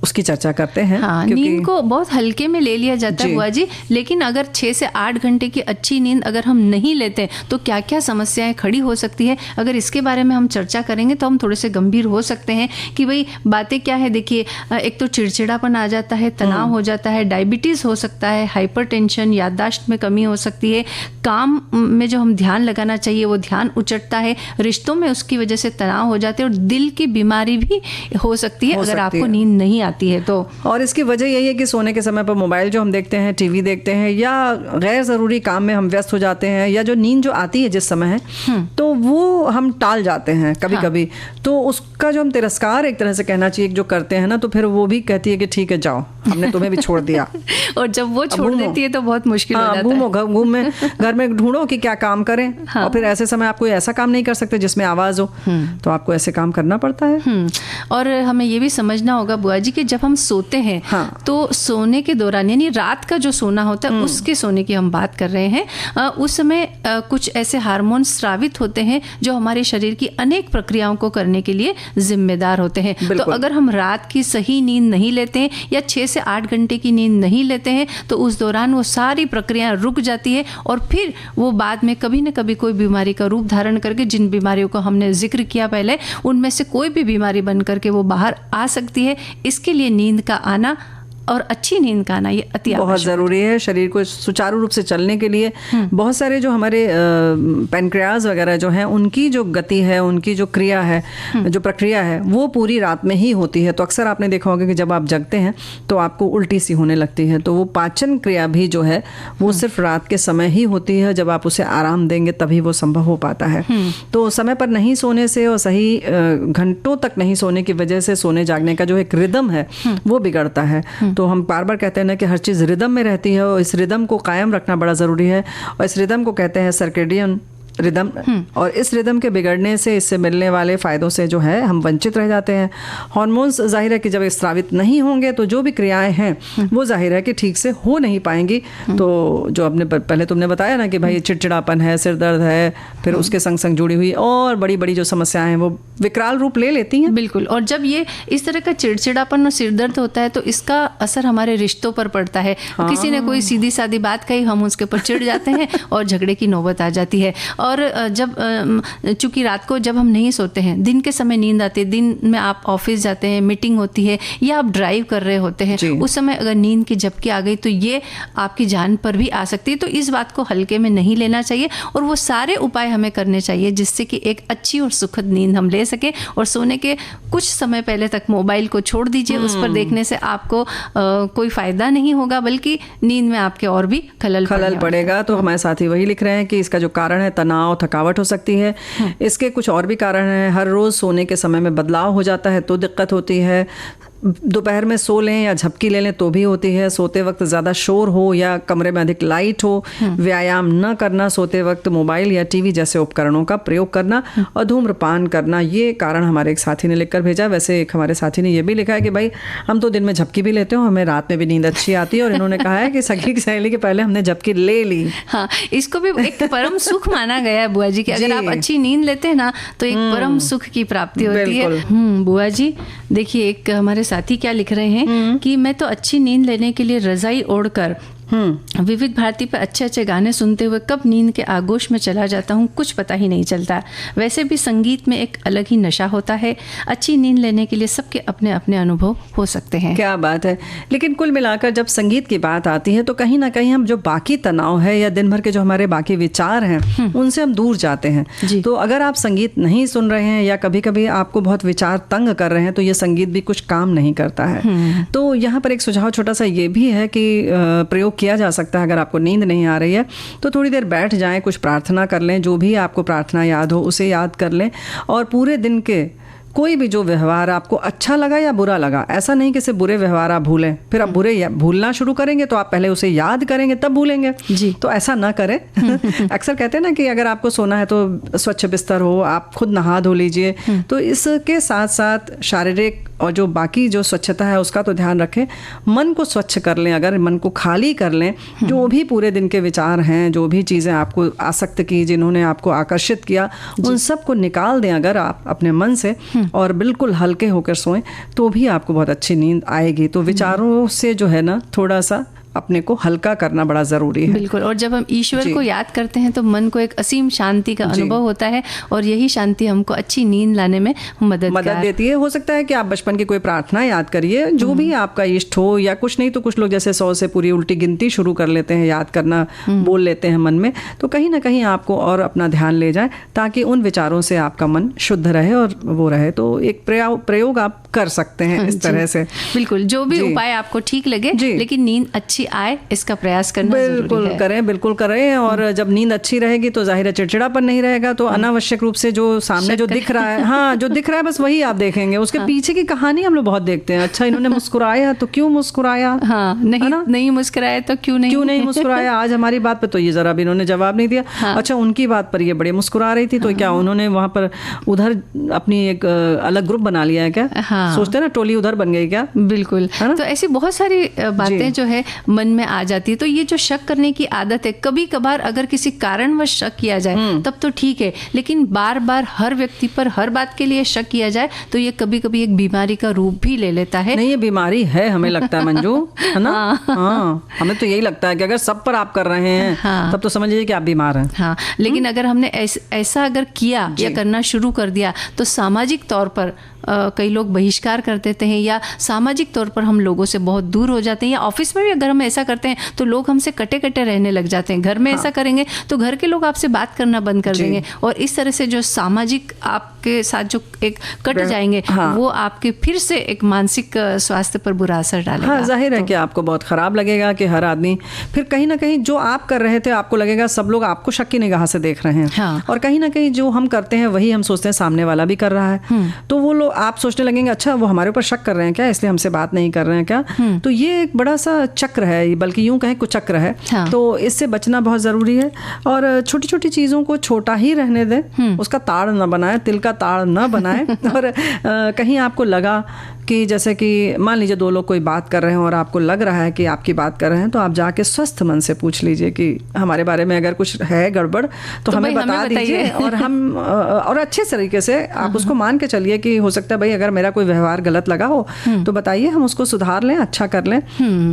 Speaker 1: उसकी चर्चा करते हैं।
Speaker 2: नींद को बहुत हल्के में ले लिया जाता है बुआ जी, लेकिन अगर 6 से 8 घंटे की अच्छी नींद अगर हम नहीं लेते तो क्या क्या समस्याएं खड़ी हो सकती है। अगर इसके बारे में हम चर्चा करेंगे तो हम थोड़े से गंभीर हो सकते हैं कि भाई बातें क्या है। देखिए, एक तो चिड़चिड़ापन आ जाता है, तनाव हो जाता है, डायबिटीज़ हो सकता है, हाइपरटेंशन, याददाश्त में कमी हो सकती है, काम में जो हम ध्यान लगाना चाहिए वो ध्यान उचटता है, रिश्तों में उसकी वजह से तनाव हो जाते हैं, और दिल की बीमारी भी हो सकती है अगर आपको नींद नहीं आती है तो।
Speaker 1: और इसकी वजह यही है कि सोने के समय पर मोबाइल जो हम देखते हैं, टीवी देखते हैं, या गैर ज़रूरी काम में हम व्यस्त हो जाते हैं, या जो नींद जो आती है जिस समय है तो वो हम टाल जाते हैं कभी कभी। तो उसका जो हम तिरस्कार एक तरह से कहना चाहिए जो करते हैं ना, तो फिर वो भी कहती है कि ठीक है जाओ, हमने तुम्हें भी छोड़ दिया।
Speaker 2: और जब वो छोड़ देती है तो बहुत मुश्किल हो जाता है।
Speaker 1: घूमो घर में ढूंढो कि क्या काम करें। और फिर ऐसे समय आप कोई ऐसा काम नहीं कर सकते जिसमें आवाज़ हो, तो आपको ऐसे काम करना पड़ता है।
Speaker 2: और हमें ये भी समझना होगा बुआ जी कि जब हम सोते हैं तो सोने के दौरान, यानी रात का जो सोना होता है उसके सोने की हम बात कर रहे हैं, उस समय कुछ ऐसे हार्मोन स्रावित होते हैं जो हमारे शरीर की अनेक प्रक्रियाओं को करने के लिए जिम्मेदार होते हैं। तो अगर हम रात की सही नींद नहीं लेते हैं या 6 से 8 घंटे की नींद नहीं लेते हैं तो उस दौरान वो सारी प्रक्रियाएं रुक जाती है, और फिर वो बाद में कभी न कभी कोई बीमारी का रूप धारण करके, जिन बीमारियों को हमने जिक्र किया पहले, उनमें से कोई भी बीमारी बन करके वो बाहर आ सकती है। इसके लिए नींद का आना और अच्छी नींद का आना ये अति
Speaker 1: बहुत ज़रूरी है शरीर को सुचारू रूप से चलने के लिए। बहुत सारे जो हमारे पैनक्रियाज वगैरह जो हैं, उनकी जो गति है, उनकी जो क्रिया है, जो प्रक्रिया है, वो पूरी रात में ही होती है। तो अक्सर आपने देखा होगा कि जब आप जगते हैं तो आपको उल्टी सी होने लगती है। तो वो पाचन क्रिया भी जो है वो सिर्फ रात के समय ही होती है। जब आप उसे आराम देंगे तभी वो संभव हो पाता है। तो समय पर नहीं सोने से और सही घंटों तक नहीं सोने की वजह से सोने जागने का जो एक रिदम है वो बिगड़ता है। तो हम बार बार कहते हैं ना कि हर चीज़ रिदम में रहती है, और इस रिदम को कायम रखना बड़ा ज़रूरी है। और इस रिदम को कहते हैं सर्केडियन रिदम। और इस रिदम के बिगड़ने से, इससे मिलने वाले फ़ायदों से जो है हम वंचित रह जाते हैं। हार्मोन्स जाहिर है कि जब स्रावित नहीं होंगे तो जो भी क्रियाएं हैं वो जाहिर है कि ठीक से हो नहीं पाएंगी। तो जो आपने पहले तुमने बताया ना कि भाई चिड़चिड़ापन है, सिर दर्द है, फिर उसके संग संग जुड़ी हुई और बड़ी बड़ी जो समस्याएं हैं वो विकराल रूप ले लेती हैं।
Speaker 2: बिल्कुल। और जब ये इस तरह का चिड़चिड़ापन और सिर दर्द होता है तो इसका असर हमारे रिश्तों पर पड़ता है। किसी ने कोई सीधी सादी बात कही, हम उसके ऊपर चिढ़ जाते हैं और झगड़े की नौबत आ जाती है। और जब चूंकि रात को जब हम नहीं सोते हैं, दिन के समय नींद आती है, दिन में आप ऑफिस जाते हैं, मीटिंग होती है, या आप ड्राइव कर रहे होते हैं, उस समय अगर नींद की झपकी आ गई तो ये आपकी जान पर भी आ सकती है। तो इस बात को हल्के में नहीं लेना चाहिए, और वो सारे उपाय हमें करने चाहिए जिससे कि एक अच्छी और सुखद नींद हम ले सकें। और सोने के कुछ समय पहले तक मोबाइल को छोड़ दीजिए। उस पर देखने से आपको कोई फायदा नहीं होगा, बल्कि नींद में आपके और भी खलल
Speaker 1: पड़ेगा। तो हमारे साथी वही लिख रहे हैं कि इसका जो कारण है तनाव, थकावट हो सकती है। इसके कुछ और भी कारण हैं। हर रोज़ सोने के समय में बदलाव हो जाता है तो दिक्कत होती है। दोपहर में सो लें या झपकी ले लें तो भी होती है। सोते वक्त ज़्यादा शोर हो या कमरे में अधिक लाइट हो, व्यायाम न करना, सोते वक्त मोबाइल या टीवी जैसे उपकरणों का प्रयोग करना और धूम्रपान करना, ये कारण हमारे एक साथी ने लिखकर भेजा। वैसे एक हमारे साथी ने ये भी लिखा है कि भाई हम तो दिन में झपकी भी लेते हो, हमें रात में भी नींद अच्छी आती है। और इन्होंने कहा है कि सखी की सहेली के पहले हमने झपकी ले ली।
Speaker 2: हाँ, इसको भी एक परम सुख माना गया है बुआ जी कि अगर आप अच्छी नींद लेते हैं ना तो एक परम सुख की प्राप्ति होती है। बुआ जी देखिए, एक हमारे साथी क्या लिख रहे हैं कि मैं तो अच्छी नींद लेने के लिए रजाई ओढ़कर विविध भारती पर अच्छे अच्छे गाने सुनते हुए कब नींद के आगोश में चला जाता हूँ कुछ पता ही नहीं चलता। वैसे भी संगीत में एक अलग ही नशा होता है। अच्छी नींद लेने के लिए सबके अपने अपने अनुभव हो सकते हैं।
Speaker 1: क्या बात है। लेकिन कुल मिलाकर जब संगीत की बात आती है तो कहीं ना कहीं हम जो बाकी तनाव है या दिन भर के जो हमारे बाकी विचार हैं उनसे हम दूर जाते हैं। तो अगर आप संगीत नहीं सुन रहे हैं या कभी कभी आपको बहुत विचार तंग कर रहे हैं तो ये संगीत भी कुछ काम नहीं करता है। तो यहाँ पर एक सुझाव छोटा सा ये भी है कि प्रयोग किया जा सकता है। अगर आपको नींद नहीं आ रही है तो थोड़ी देर बैठ जाएं, कुछ प्रार्थना कर लें, जो भी आपको प्रार्थना याद हो उसे याद कर लें। और पूरे दिन के कोई भी जो व्यवहार आपको अच्छा लगा या बुरा लगा, ऐसा नहीं कि सिर्फ बुरे व्यवहार आप भूलें, फिर आप बुरे भूलना शुरू करेंगे तो आप पहले उसे याद करेंगे तब भूलेंगे जी। तो ऐसा ना करें। अक्सर कहते हैं ना कि अगर आपको सोना है तो स्वच्छ बिस्तर हो, आप खुद नहा धो लीजिए। तो इसके साथ साथ शारीरिक और जो बाकी जो स्वच्छता है उसका तो ध्यान रखें। मन को स्वच्छ कर लें, अगर मन को खाली कर लें, जो भी पूरे दिन के विचार हैं, जो भी चीज़ें आपको आसक्त की, जिन्होंने आपको आकर्षित किया, उन सब को निकाल दें अगर आप अपने मन से और बिल्कुल हल्के होकर सोएं तो भी आपको बहुत अच्छी नींद आएगी। तो विचारों से जो है ना थोड़ा सा अपने को हल्का करना बड़ा ज़रूरी है।
Speaker 2: बिल्कुल। और जब हम ईश्वर को याद करते हैं तो मन को एक असीम शांति का अनुभव होता है और यही शांति हमको अच्छी नींद लाने में मदद
Speaker 1: देती है। हो सकता है कि आप बचपन की कोई प्रार्थना याद करिए, जो भी आपका इष्ट हो, या कुछ नहीं तो कुछ लोग जैसे 100 से पूरी उल्टी गिनती शुरू कर लेते हैं, याद करना बोल लेते हैं मन में, तो कहीं ना कहीं आपको और अपना ध्यान ले जाए ताकि उन विचारों से आपका मन शुद्ध रहे और वो रहे। तो एक प्रयोग आप कर सकते हैं इस तरह से।
Speaker 2: बिल्कुल, जो भी उपाय आपको ठीक लगे, लेकिन नींद अच्छी आए इसका प्रयास करना
Speaker 1: बिल्कुल करें, बिल्कुल करें। और जब नींद अच्छी रहेगी तो जाहिर है चिड़चिड़ापन नहीं रहेगा, तो अनावश्यक रूप से जो सामने जो दिख रहा है, हाँ जो दिख रहा है बस वही आप देखेंगे, उसके पीछे की कहानी हम लोग बहुत देखते हैं। अच्छा इन्होंने मुस्कुराया तो क्यों मुस्कुराया,
Speaker 2: नहीं मुस्कुराया तो क्यों नहीं
Speaker 1: मुस्कुराया, आज हमारी बात पर तो ये जरा भी इन्होंने जवाब नहीं दिया, अच्छा उनकी बात पर ये बड़े मुस्कुरा रही थी, तो क्या उन्होंने वहां पर उधर अपनी एक अलग ग्रुप बना लिया है क्या? सोचते हैं ना टोली उधर बन गई क्या?
Speaker 2: बिल्कुल। तो ऐसी बहुत सारी बातें जो है मन में आ जाती है। तो ये जो शक करने की आदत है, कभी कभार अगर किसी कारणवश शक किया जाए तब तो ठीक है, लेकिन बार बार हर व्यक्ति पर हर बात के लिए शक किया जाए तो ये कभी कभी एक बीमारी का रूप भी ले लेता है।
Speaker 1: नहीं, ये बीमारी है हमें लगता है मंजू, है ना? हाँ, हमें तो यही लगता है कि अगर सब पर आप कर रहे हैं तब तो समझिए कि आप बीमार हैं।
Speaker 2: हाँ, लेकिन अगर हमने ऐसा अगर किया या करना शुरू कर दिया तो सामाजिक तौर पर कई लोग बहिष्कार कर देते हैं, या सामाजिक तौर पर हम लोगों से बहुत दूर हो जाते हैं, या ऑफिस में भी अगर हम ऐसा करते हैं तो लोग हमसे कटे कटे रहने लग जाते हैं। घर में ऐसा करेंगे तो घर के लोग आपसे बात करना बंद कर देंगे, और इस तरह से जो सामाजिक आपके साथ जो एक कट जाएंगे वो आपके फिर से एक मानसिक स्वास्थ्य पर बुरा असर डालेगा।
Speaker 1: हाँ, जाहिर है कि आपको बहुत खराब लगेगा कि हर आदमी फिर कहीं ना कहीं जो आप कर रहे थे आपको लगेगा सब लोग आपको शक की निगाह से देख रहे हैं, और कहीं ना कहीं जो हम करते हैं वही हम सोचते हैं सामने वाला भी कर रहा है, तो वो लोग आप सोचने लगेंगे अच्छा वो हमारे ऊपर शक कर रहे हैं क्या, इसलिए हमसे बात नहीं कर रहे हैं क्या? तो ये एक बड़ा सा चक्र है, बल्कि यूं कहें कुचक्र है। तो इससे बचना बहुत ज़रूरी है, और छोटी छोटी चीज़ों को छोटा ही रहने दें, उसका ताड़ न बनाए, तिल का ताड़ न बनाए। और कहीं आपको लगा कि जैसे कि मान लीजिए दो लोग कोई बात कर रहे हैं और आपको लग रहा है कि आपकी बात कर रहे हैं, तो आप जाके स्वस्थ मन से पूछ लीजिए कि हमारे बारे में अगर कुछ है गड़बड़ तो हमें बता दीजिए, और हम और अच्छे तरीके से आप उसको मान के चलिए कि हो सकता है भाई अगर मेरा कोई व्यवहार गलत लगा हो तो बताइए, हम उसको सुधार लें, अच्छा कर लें।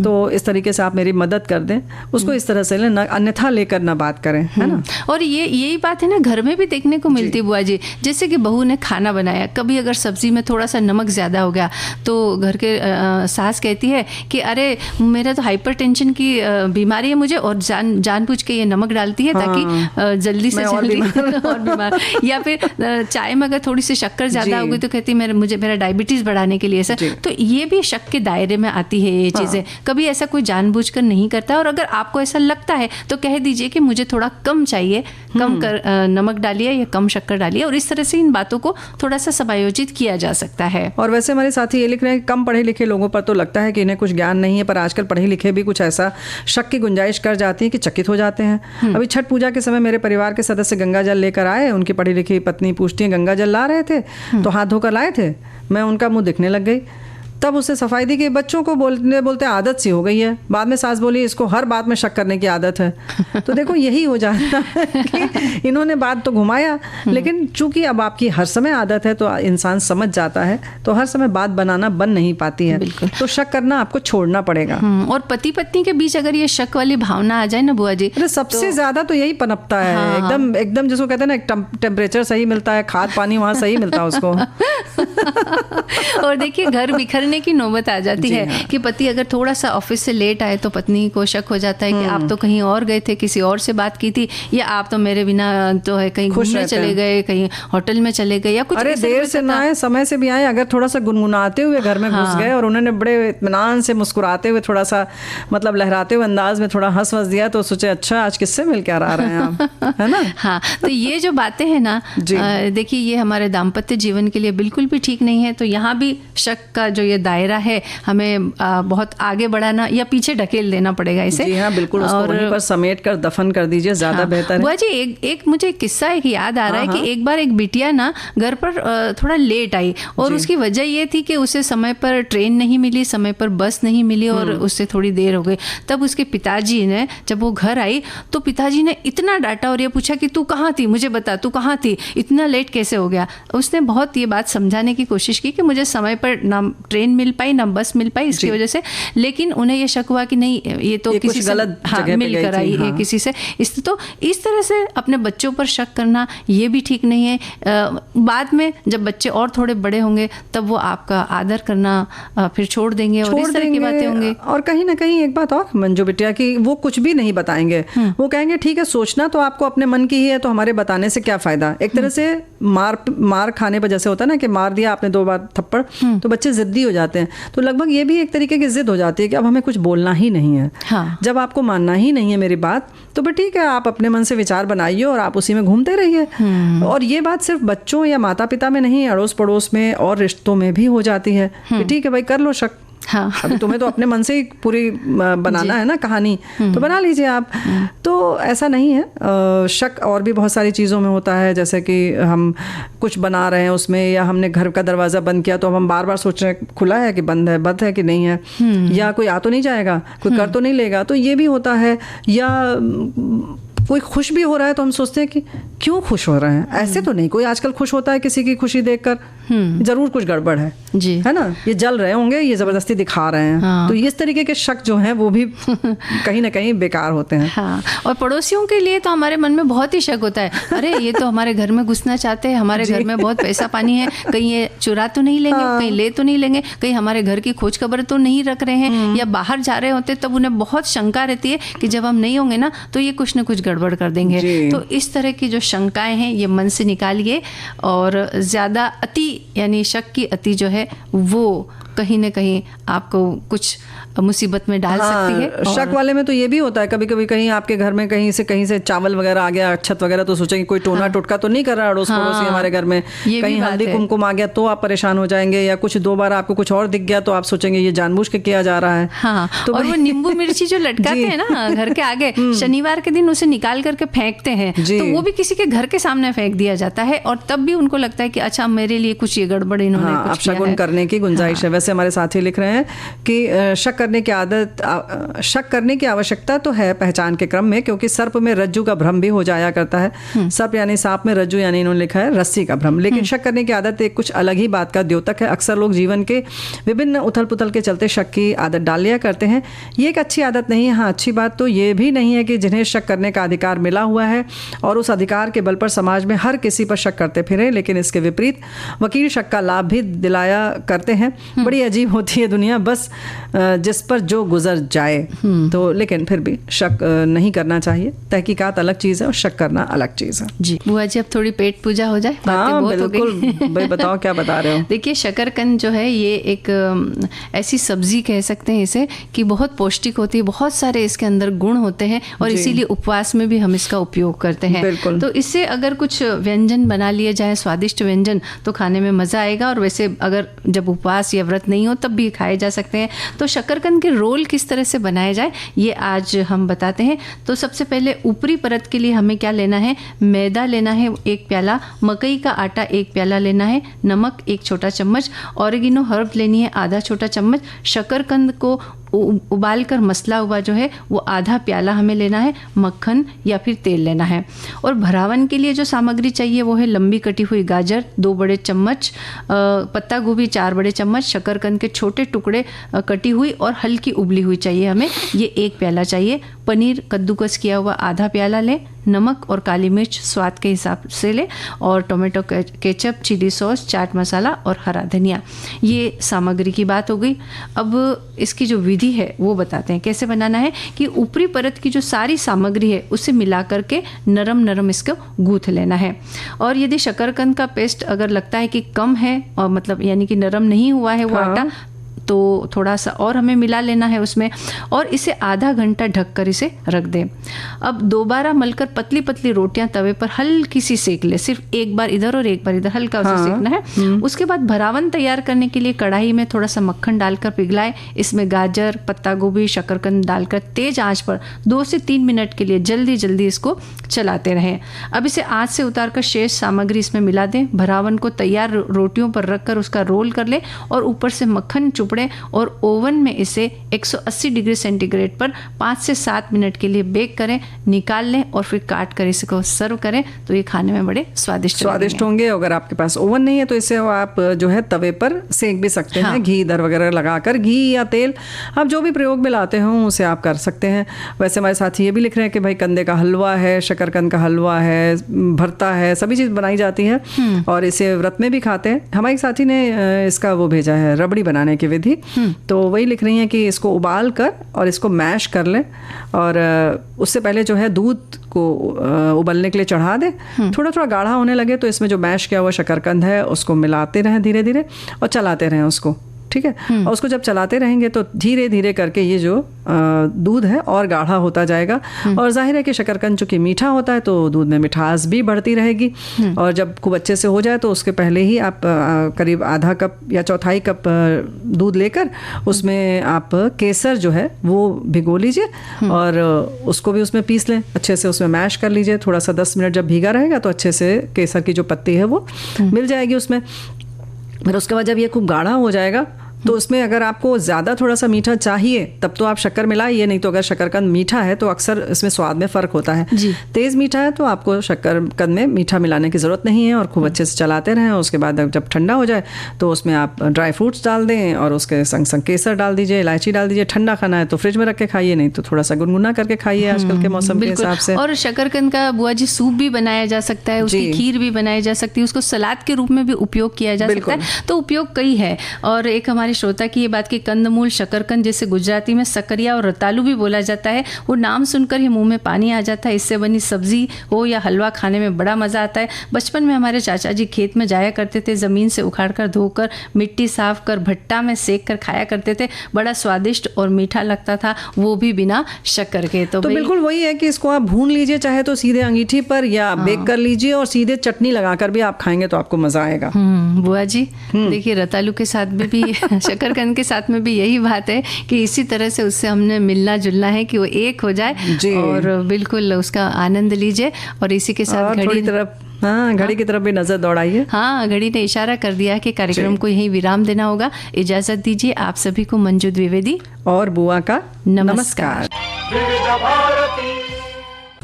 Speaker 1: तो इस तरीके से आप मेरी मदद कर दें, उसको इस तरह से लें, अन्यथा लेकर ना बात करें, है ना?
Speaker 2: और यही बात है ना, घर में भी देखने को मिलती है बुआ जी। जैसे कि बहू ने खाना बनाया, कभी अगर सब्जी में थोड़ा सा नमक ज़्यादा हो गया तो घर के सास कहती है कि अरे मेरा तो हाइपरटेंशन की बीमारी है मुझे, और जानबूझ के ये नमक डालती है ताकि जल्दी से जल्दी और बीमार। या फिर चाय में अगर थोड़ी सी शक्कर ज़्यादा हो गई तो कहती है मुझे मेरा डायबिटीज़ बढ़ाने के लिए ऐसा। तो ये भी शक के दायरे में आती है ये चीज़ें। कभी ऐसा कोई जानबूझकर नहीं करता, और अगर आपको ऐसा लगता है तो कह दीजिए कि मुझे थोड़ा कम चाहिए, कम कर नमक डालिए या कम शक्कर डालिए, और इस तरह से इन बातों को थोड़ा सा समायोजित किया जा सकता है।
Speaker 1: और वैसे हमारे साथी ये लिख रहे हैं कि कम पढ़े लिखे लोगों पर तो लगता है कि इन्हें कुछ ज्ञान नहीं है, पर आजकल पढ़े लिखे भी कुछ ऐसा शक की गुंजाइश कर जाती है कि चकित हो जाते हैं। अभी छठ पूजा के समय मेरे परिवार के सदस्य गंगा जल लेकर आए, उनकी पढ़ी लिखी पत्नी पूछती है गंगा जल ला रहे थे तो हाथ धोकर लाए थे, मैं उनका मुंह दिखने लग गई, तब उससे सफाई दी कि बच्चों को बोलते आदत सी हो गई है। बाद में सास बोली इसको हर बात में शक करने की आदत है। तो देखो यही हो जाता है कि इन्होंने बात तो घुमाया, लेकिन चूंकि अब आपकी हर समय आदत है तो इंसान समझ जाता है, तो हर समय बात बनाना बन नहीं पाती है, तो शक करना आपको छोड़ना पड़ेगा।
Speaker 2: और पति पत्नी के बीच अगर ये शक वाली भावना आ जाए ना बुआ जी,
Speaker 1: सबसे ज्यादा तो यही पनपता है। एकदम जिसको कहते हैं ना, एक टेम्परेचर सही मिलता है, खाद पानी वहाँ सही मिलता है उसको।
Speaker 2: और देखिए घर बिखरने की नौबत आ जाती है कि पति अगर थोड़ा सा ऑफिस से लेट आए तो पत्नी को शक हो जाता है कि आप तो कहीं और गए थे, किसी और से बात की थी, या आप तो मेरे बिना तो है कहीं घूमने चले गए, कहीं होटल में चले गए, या कुछ
Speaker 1: अरे देर से ना आए, समय से भी आए, अगर थोड़ा सा गुनगुनाते हुए घर में घुस गए और उन्होंने बड़े इत्मीनान से मुस्कुराते हुए थोड़ा सा मतलब लहराते हुए अंदाज में थोड़ा हंस वस दिया तो सोचे अच्छा आज किससे मिल के आ रहे हैं आप, है ना?
Speaker 2: हाँ, तो ये जो बातें हैं ना, देखिए ये हमारे दाम्पत्य जीवन के लिए बिल्कुल भी ठीक नहीं है। तो यहाँ भी शक का जो ये दायरा है हमें बहुत आगे बढ़ाना या पीछे ढकेल देना पड़ेगा इसे।
Speaker 1: जी हाँ, बिल्कुल उसको वहीं पर समेट कर दफन कर दीजिए, ज्यादा बेहतर है।
Speaker 2: बुआ जी एक मुझे किस्सा एक याद आ रहा है कि एक बार एक बिटिया ना घर पर थोड़ा लेट आई, और उसकी वजह ये थी कि उसे समय पर ट्रेन नहीं मिली, समय पर बस नहीं मिली, और उससे थोड़ी देर हो गई। तब उसके पिताजी ने, जब वो घर आई तो पिताजी ने इतना डांटा और ये पूछा कि तू कहाँ थी, मुझे बता तू कहाँ थी, इतना लेट कैसे हो गया। उसने बहुत ये बात समझाने की कोशिश की कि मुझे समय पर ना ट्रेन मिल पाई ना बस मिल पाई, इसकी वजह से। लेकिन उन्हें ये शक हुआ कि नहीं, ये तो किसी से
Speaker 1: गलत जगह पे
Speaker 2: मिल कर आई है किसी से। तो इस तरह से अपने बच्चों पर शक करना ये भी ठीक नहीं है। बाद में जब बच्चे और थोड़े बड़े होंगे तब वो आपका आदर करना फिर छोड़ देंगे और इस तरह की बातें होंगी।
Speaker 1: और कहीं ना कहीं एक बात और मंजू बिटिया की, वो कुछ भी नहीं बताएंगे। वो कहेंगे ठीक है, सोचना तो आपको अपने मन की ही है, तो हमारे बताने से क्या फायदा। एक तरह से मार खाने पर जैसे होता है ना कि मार दिया आपने 2 बार थप्पड़, तो बच्चे जिद्दी हो जाते हैं। तो लगभग ये भी एक तरीके की जिद हो जाती है कि अब हमें कुछ बोलना ही नहीं है।
Speaker 2: हाँ।
Speaker 1: जब आपको मानना ही नहीं है मेरी बात, तो फिर ठीक है, आप अपने मन से विचार बनाइए और आप उसी में घूमते रहिए। और ये बात सिर्फ बच्चों या माता पिता में नहीं, अड़ोस पड़ोस में और रिश्तों में भी हो जाती है कि ठीक है भाई, कर लो शक।
Speaker 2: हाँ।
Speaker 1: अभी तुम्हें तो अपने मन से ही पूरी बनाना है ना कहानी, तो बना लीजिए आप। तो ऐसा नहीं है। शक और भी बहुत सारी चीज़ों में होता है, जैसे कि हम कुछ बना रहे हैं उसमें, या हमने घर का दरवाज़ा बंद किया तो हम बार बार सोच रहे हैं खुला है कि बंद है कि नहीं है, या कोई आ तो नहीं जाएगा, कोई कर तो नहीं लेगा, तो ये भी होता है। या कोई खुश भी हो रहा है तो हम सोचते हैं कि क्यों खुश हो रहे हैं, ऐसे तो नहीं कोई आजकल खुश होता है किसी की खुशी देखकर, जरूर कुछ गड़बड़ है
Speaker 2: जी,
Speaker 1: है ना, ये जल रहे होंगे, ये जबरदस्ती दिखा रहे हैं।
Speaker 2: हाँ।
Speaker 1: तो इस तरीके के शक जो हैं वो भी कहीं ना कहीं बेकार होते हैं।
Speaker 2: हाँ। और पड़ोसियों के लिए तो हमारे मन में बहुत ही शक होता है, अरे ये तो हमारे घर में घुसना चाहते हैं, हमारे घर में बहुत पैसा पानी है, कहीं ये चुरा तो नहीं लेंगे, कहीं ले तो नहीं लेंगे, कहीं हमारे घर की खोज खबर तो नहीं रख रहे हैं, या बाहर जा रहे होते तब उन्हें बहुत शंका रहती है कि जब हम नहीं होंगे ना तो ये कुछ ना कुछ गड़बड़ कर देंगे। तो इस तरह की जो शंकाएं हैं ये मन से निकालिए, और ज़्यादा अति यानी शक की अति जो है वो कहीं ना कहीं आपको कुछ मुसीबत में डाल सकती है।
Speaker 1: शक वाले में तो ये भी होता है, कभी कभी कहीं आपके घर में कहीं से चावल वगैरह आ गया, अक्षत वगैरह, तो सोचेंगे कोई टोना टोटका तो नहीं कर रहा अड़ोस पड़ोसी हमारे घर में, कहीं हल्दी कुमकुम आ गया तो आप परेशान हो जाएंगे, या कुछ 2 बार आपको कुछ और दिख गया तो आप सोचेंगे ये जानबूझ के किया जा रहा है।
Speaker 2: हाँ। तो और वो नींबू मिर्ची जो लटकाते हैं ना घर के आगे, शनिवार के दिन उसे निकाल करके फेंकते हैं, तो वो भी किसी के घर के सामने फेंक दिया जाता है, और तब भी उनको लगता है कि अच्छा मेरे लिए कुछ ये गड़बड़ इन्होंने कुछ किया है।
Speaker 1: शगुन करने की गुंजाइश है। वैसे हमारे साथी लिख रहे हैं कि शक करने की आवश्यकता तो है पहचान के क्रम में, क्योंकि सर्प में रज्जू का भ्रम भी हो जाया करता है। सर्प यानी सांप में रज्जू यानी इन्होंने लिखा है रस्सी का भ्रम। लेकिन शक करने की आदत एक कुछ अलग ही बात का द्योतक है। अक्सर लोग जीवन के विभिन्न उथल पुथल के चलते शक की आदत डाल लिया करते हैं। ये एक अच्छी आदत नहीं है। हाँ, अच्छी बात तो ये भी नहीं है कि जिन्हें शक करने का अधिकार मिला हुआ है और उस अधिकार के बल पर समाज में हर किसी पर शक करते फिरे, लेकिन इसके विपरीत वकील शक का लाभ भी दिलाया करते हैं। बड़ी अजीब होती है दुनिया, बस जिस पर जो गुजर जाए। तो लेकिन फिर भी शक नहीं करना चाहिए। तहकीकात अलग चीज़ है और शक करना अलग चीज़ है।
Speaker 2: जी बुआ जी, अब थोड़ी पेट पूजा हो जाए।
Speaker 1: हाँ बिल्कुल, भाई बताओ क्या बता रहे हो।
Speaker 2: देखिए, शकरकंद जो है ये एक ऐसी सब्जी कह सकते हैं इसे कि बहुत पौष्टिक होती है, बहुत सारे इसके अंदर गुण होते हैं, और इसीलिए उपवास में भी हम इसका उपयोग करते हैं। तो इससे अगर कुछ व्यंजन बना लिए जाए, स्वादिष्ट व्यंजन, तो खाने में मज़ा आएगा। और वैसे अगर जब उपवास या व्रत नहीं हो तब भी खाए जा सकते हैं। तो शकरकंद के रोल किस तरह से बनाए जाए ये आज हम बताते हैं। तो सबसे पहले ऊपरी परत के लिए हमें क्या लेना है, मैदा लेना है 1 प्याला, मकई का आटा 1 प्याला लेना है, नमक 1 छोटा चम्मच, ऑरिगेनो हर्ब लेनी है आधा छोटा चम्मच, शकरकंद को उबाल कर मसला हुआ जो है वो आधा प्याला हमें लेना है, मक्खन या फिर तेल लेना है। और भरावन के लिए जो सामग्री चाहिए वो है लंबी कटी हुई गाजर 2 बड़े चम्मच, पत्ता गोभी 4 बड़े चम्मच, शकरकंद के छोटे टुकड़े कटी हुई और हल्की उबली हुई चाहिए हमें, ये 1 प्याला चाहिए। पनीर कद्दूकस किया हुआ आधा प्याला लें, नमक और काली मिर्च स्वाद के हिसाब से ले, और tomato ketchup, chilli sauce, chaat masala और हरा धनिया। ये सामग्री की बात हो गई। अब इसकी जो विधि है वो बताते हैं कैसे बनाना है। कि ऊपरी परत की जो सारी सामग्री है उसे मिला करके नरम नरम इसको गूँथ लेना है। और यदि शकरकंद का पेस्ट अगर लगता है कि कम है, और मतलब यानी कि नरम नहीं हुआ है वो आटा, तो थोड़ा सा और हमें मिला लेना है उसमें, और इसे आधा घंटा ढककर इसे रख दें। अब दोबारा मलकर पतली पतली रोटियां तवे पर हल्की सी सेक ले, सिर्फ एक बार इधर और एक बार इधर हल्का उसे सेकना है। उसके बाद भरावन तैयार करने के लिए कढ़ाई में थोड़ा सा मक्खन डालकर पिघलाए, इसमें गाजर, पत्ता गोभी, शकरकंद डालकर तेज आंच पर 2 से 3 मिनट के लिए जल्दी जल्दी इसको चलाते रहें। अब इसे आंच से उतारकर शेष सामग्री इसमें मिला दें। भरावन को तैयार रोटियों पर रखकर उसका रोल कर ले और ऊपर से मक्खन चुपड़ें और ओवन में इसे 180 डिग्री सेंटीग्रेड पर 5 से 7 मिनट के लिए बेक करें, निकाल लें और फिर काट कर इसको सर्व करें तो ये खाने में बड़े स्वादिष्ट
Speaker 1: होंगे। अगर आपके पास ओवन नहीं है तो इसे आप जो है तवे पर सेक भी सकते हैं, घी इधर वगैरह लगाकर, घी या तेल आप जो भी प्रयोग में लाते हो उसे आप कर सकते हैं। वैसे हमारे साथी ये भी लिख रहे हैं कि भाई कंदे का हलवा है, शकरकंद का हलवा है, भरता है, सभी चीज़ बनाई जाती है और इसे व्रत में भी खाते हैं। हमारे साथी ने इसका वो भेजा है रबड़ी बनाने की विधि, तो वही लिख रही हैं कि इसको उबाल कर और इसको मैश कर लें और उससे पहले जो है दूध को उबलने के लिए चढ़ा दें। थोड़ा थोड़ा गाढ़ा होने लगे तो इसमें जो मैश किया हुआ शकरकंद है उसको मिलाते रहें धीरे धीरे और चलाते रहें उसको, ठीक है। और उसको जब चलाते रहेंगे तो धीरे धीरे करके ये जो दूध है और गाढ़ा होता जाएगा और जाहिर है कि शकरकंद चूंकि मीठा होता है तो दूध में मिठास भी बढ़ती रहेगी। और जब खूब अच्छे से हो जाए तो उसके पहले ही आप करीब आधा कप या चौथाई कप दूध लेकर उसमें आप केसर जो है वो भिगो लीजिए और उसको भी उसमें पीस लें, अच्छे से उसमें मैश कर लीजिए। थोड़ा सा 10 मिनट जब भीगा रहेगा तो अच्छे से केसर की जो पत्ती है वो मिल जाएगी उसमें। फिर उसके बाद जब ये खूब गाढ़ा हो जाएगा तो उसमें अगर आपको ज़्यादा थोड़ा सा मीठा चाहिए तब तो आप शक्कर मिलाइए, नहीं तो अगर शकरकंद मीठा है तो अक्सर इसमें स्वाद में फ़र्क होता है। तेज़ मीठा है तो आपको शकरकंद में मीठा मिलाने की ज़रूरत नहीं है और खूब अच्छे से चलाते रहें। उसके बाद जब ठंडा हो जाए तो उसमें आप ड्राई फ्रूट्स डाल दें और उसके संग संग केसर डाल दीजिए, इलायची डाल दीजिए। ठंडा खाना है तो फ्रिज में रख के खाइए, नहीं तो थोड़ा सा गुनगुना करके खाइए आजकल के मौसम के हिसाब से।
Speaker 2: और शकरकंद का बुआ जी सूप भी बनाया जा सकता है, उसकी खीर भी बनाई जा सकती है, उसको सलाद के रूप में भी उपयोग किया जा सकता है। तो उपयोग कई है। और एक हमारे श्रोता की ये बात कि कंदमूल, शकरकंद जिसे गुजराती में सकरिया और रतालू भी बोला जाता है, वो नाम सुनकर ही मुंह में पानी आ जाता है। इससे बनी सब्जी हो या हलवा खाने में बड़ा मज़ा आता है। बचपन में हमारे चाचा जी खेत में जाया करते थे, ज़मीन से उखाड़ कर धोकर मिट्टी साफ कर भट्टा में सेक कर खाया करते थे। बड़ा स्वादिष्ट और मीठा लगता था, वो भी बिना शक्कर के। तो
Speaker 1: बिल्कुल वही है कि इसको आप भून लीजिए, चाहे तो सीधे अंगीठी पर या बेक कर लीजिए और सीधे चटनी लगाकर भी आप खाएंगे तो आपको मज़ा आएगा।
Speaker 2: बुआ जी देखिए रतालू के साथ में भी शकरकंद के साथ में भी यही बात है कि इसी तरह से उससे हमने मिलना जुलना है कि वो एक हो जाए और बिल्कुल उसका आनंद लीजिए। और इसी के साथ घड़ी
Speaker 1: तरफ घड़ी की तरफ भी नजर दौड़ाइए।
Speaker 2: हाँ, घड़ी ने इशारा कर दिया कि कार्यक्रम को यही विराम देना होगा। इजाजत दीजिए आप सभी को। मंजू द्विवेदी
Speaker 1: और बुआ का
Speaker 2: नमस्कार।